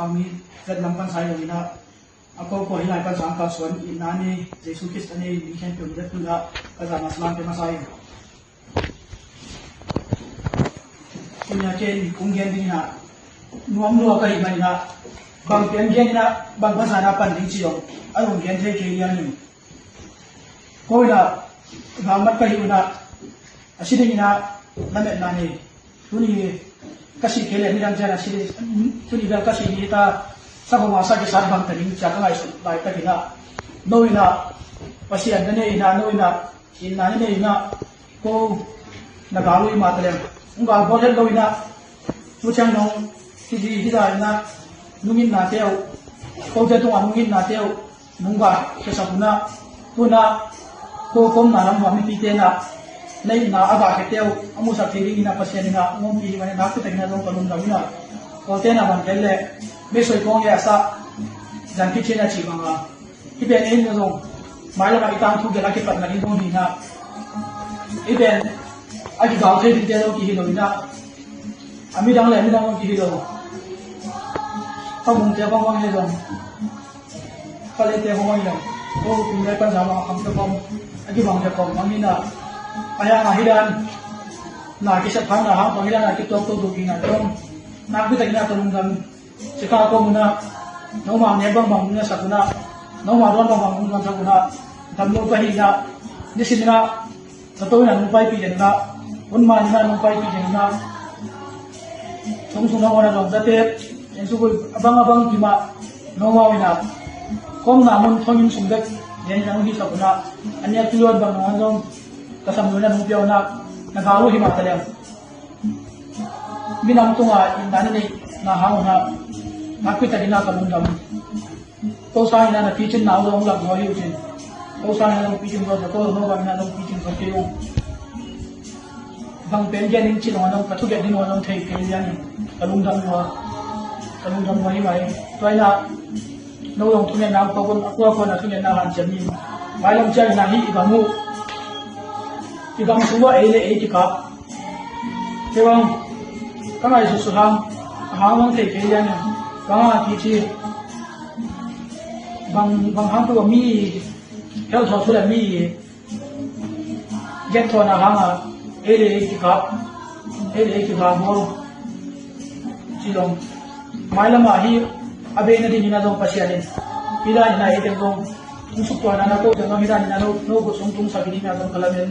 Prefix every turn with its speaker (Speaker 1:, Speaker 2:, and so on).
Speaker 1: tawmi zat lam pan sai lo ina ako ko hilai pan sang ka suan inani Jesu Christ ani mi khen tu zat tu da ka za maslam pe masai punya chen kung gen ding na nuam nuwa ka hi mai na bang pen gen na bang basa na pan ding chi yong along gen the ke yan ni ko ina ba mat ka hi una asidi ina namet na ni tuni kasi kele ni ram jana sidi tuni ga kasi ni ta sa ko ma sa ke sar bang taring cha ka ngai su lai ta kina no ina pasian ne ina no ina inna ne ina ko na ga lui ma ta nga bo le lo ina chu chang nong ti ji hi da ina nungin na teo ko te tong nungin na teo nungba ke sa puna ko kom na ram wa mi pi te na nei na aba ke teo amu sa thiri ina pasien ina ngom pi mane na ku te na dong kalum da ina ko te na ban kelle me soi kong ya sa jan ki chena chi banga ki ben en no dong mai la ma itang thu ge la ke pat na ri dong ni na i ben aji gaw the din te lo ki hi lo ina ami dang ki hi lo fa mung te bang bang le dong fa le te bang bang ko pi le pan sa ma kham te bang aji bang te kom ami na aya na hidan na ki sa phang na ha bang hidan na ki tok to du ki na dong na ku ta ki na to lung gam se ka ko mu na no ma ne bang bang na sa ku na no ma ron bang bang na sa ku na tam lo ka hi na ni sin na sa to na nung pai pi den na un ma ni na nung pai pi den na sung na ora dong da te en su ko abang ki ma no ma ina kom na mun thongin sum dek yen jang hi sa ku na anya tuyon bang na dong kasam na nung piao na nagawo hi ma ta le minam tunga indani nei na hau na nakita dina ka lundam to sa ina na kitchen na dong lag no hi utin to sa ina dong kitchen ro to no ba na dong kitchen ka keu bang pen gen ning chin no ka thu ge din no thei ke yan ka lundam wa hi mai to ina no dong thu ne na ko ko na thu ne na han chami mai lam chai na hi ba mu ibang suwa ele e ka tewang kangai su su hang te ke yan bang ki chi bang hang to mi hel tho su la mi get tho na hang ele e ka mo chi long mai la ma hi abe na din na dong pasian ila ina e dong su to na ko to no mi da na no ko sung tung sa bi na dong kalamen